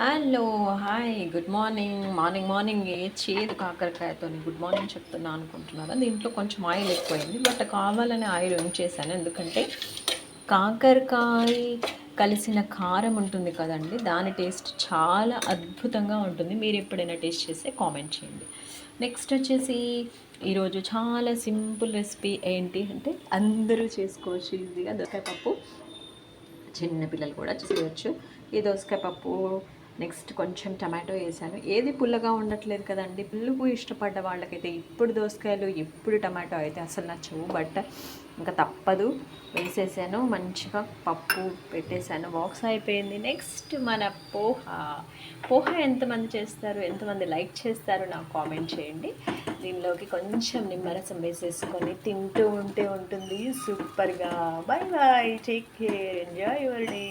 Hello hi good morning morning చేదు కాకరకాయతో good morning చెప్తున్నా అనుకుంటున్నారా. దీంట్లో కొంచెం ఆయిల్ ఎక్కువైంది, బట్ కావాలని ఆయిల్ ఉంచేసాను. ఎందుకంటే కాకరకాయ కలిసిన కారం ఉంటుంది కదండి, దాని టేస్ట్ చాలా అద్భుతంగా ఉంటుంది. మీరు ఎప్పుడైనా టేస్ట్ చేస్తే కామెంట్ చేయండి. నెక్స్ట్ వచ్చేసి ఈరోజు చాలా సింపుల్ రెసిపీ ఏంటి అంటే అందరూ చేసుకోవచ్చు ఈజీగా, దోసకాయ పప్పు. చిన్న పిల్లలు కూడా చేయవచ్చు ఈ దోసకాయ పప్పు. నెక్స్ట్ కొంచెం టమాటో వేసాను. ఏది పుల్లగా ఉండట్లేదు కదండి, పులుపు ఇష్టపడ్డ వాళ్ళకైతే ఇప్పుడు దోసకాయలు ఎప్పుడు టమాటో అయితే అసలు నచ్చవు, బట్ ఇంకా తప్పదు వేసేసాను. మంచిగా పప్పు పెట్టేశాను, బాక్స్ అయిపోయింది. నెక్స్ట్ మన పోహ ఎంతమంది చేస్తారు, ఎంతమంది లైక్ చేస్తారు నాకు కామెంట్ చేయండి. దీనిలోకి కొంచెం నిమ్మరసం వేసేసుకొని తింటూ ఉంటే ఉంటుంది సూపర్గా. Bye bye, take care, enjoy your day.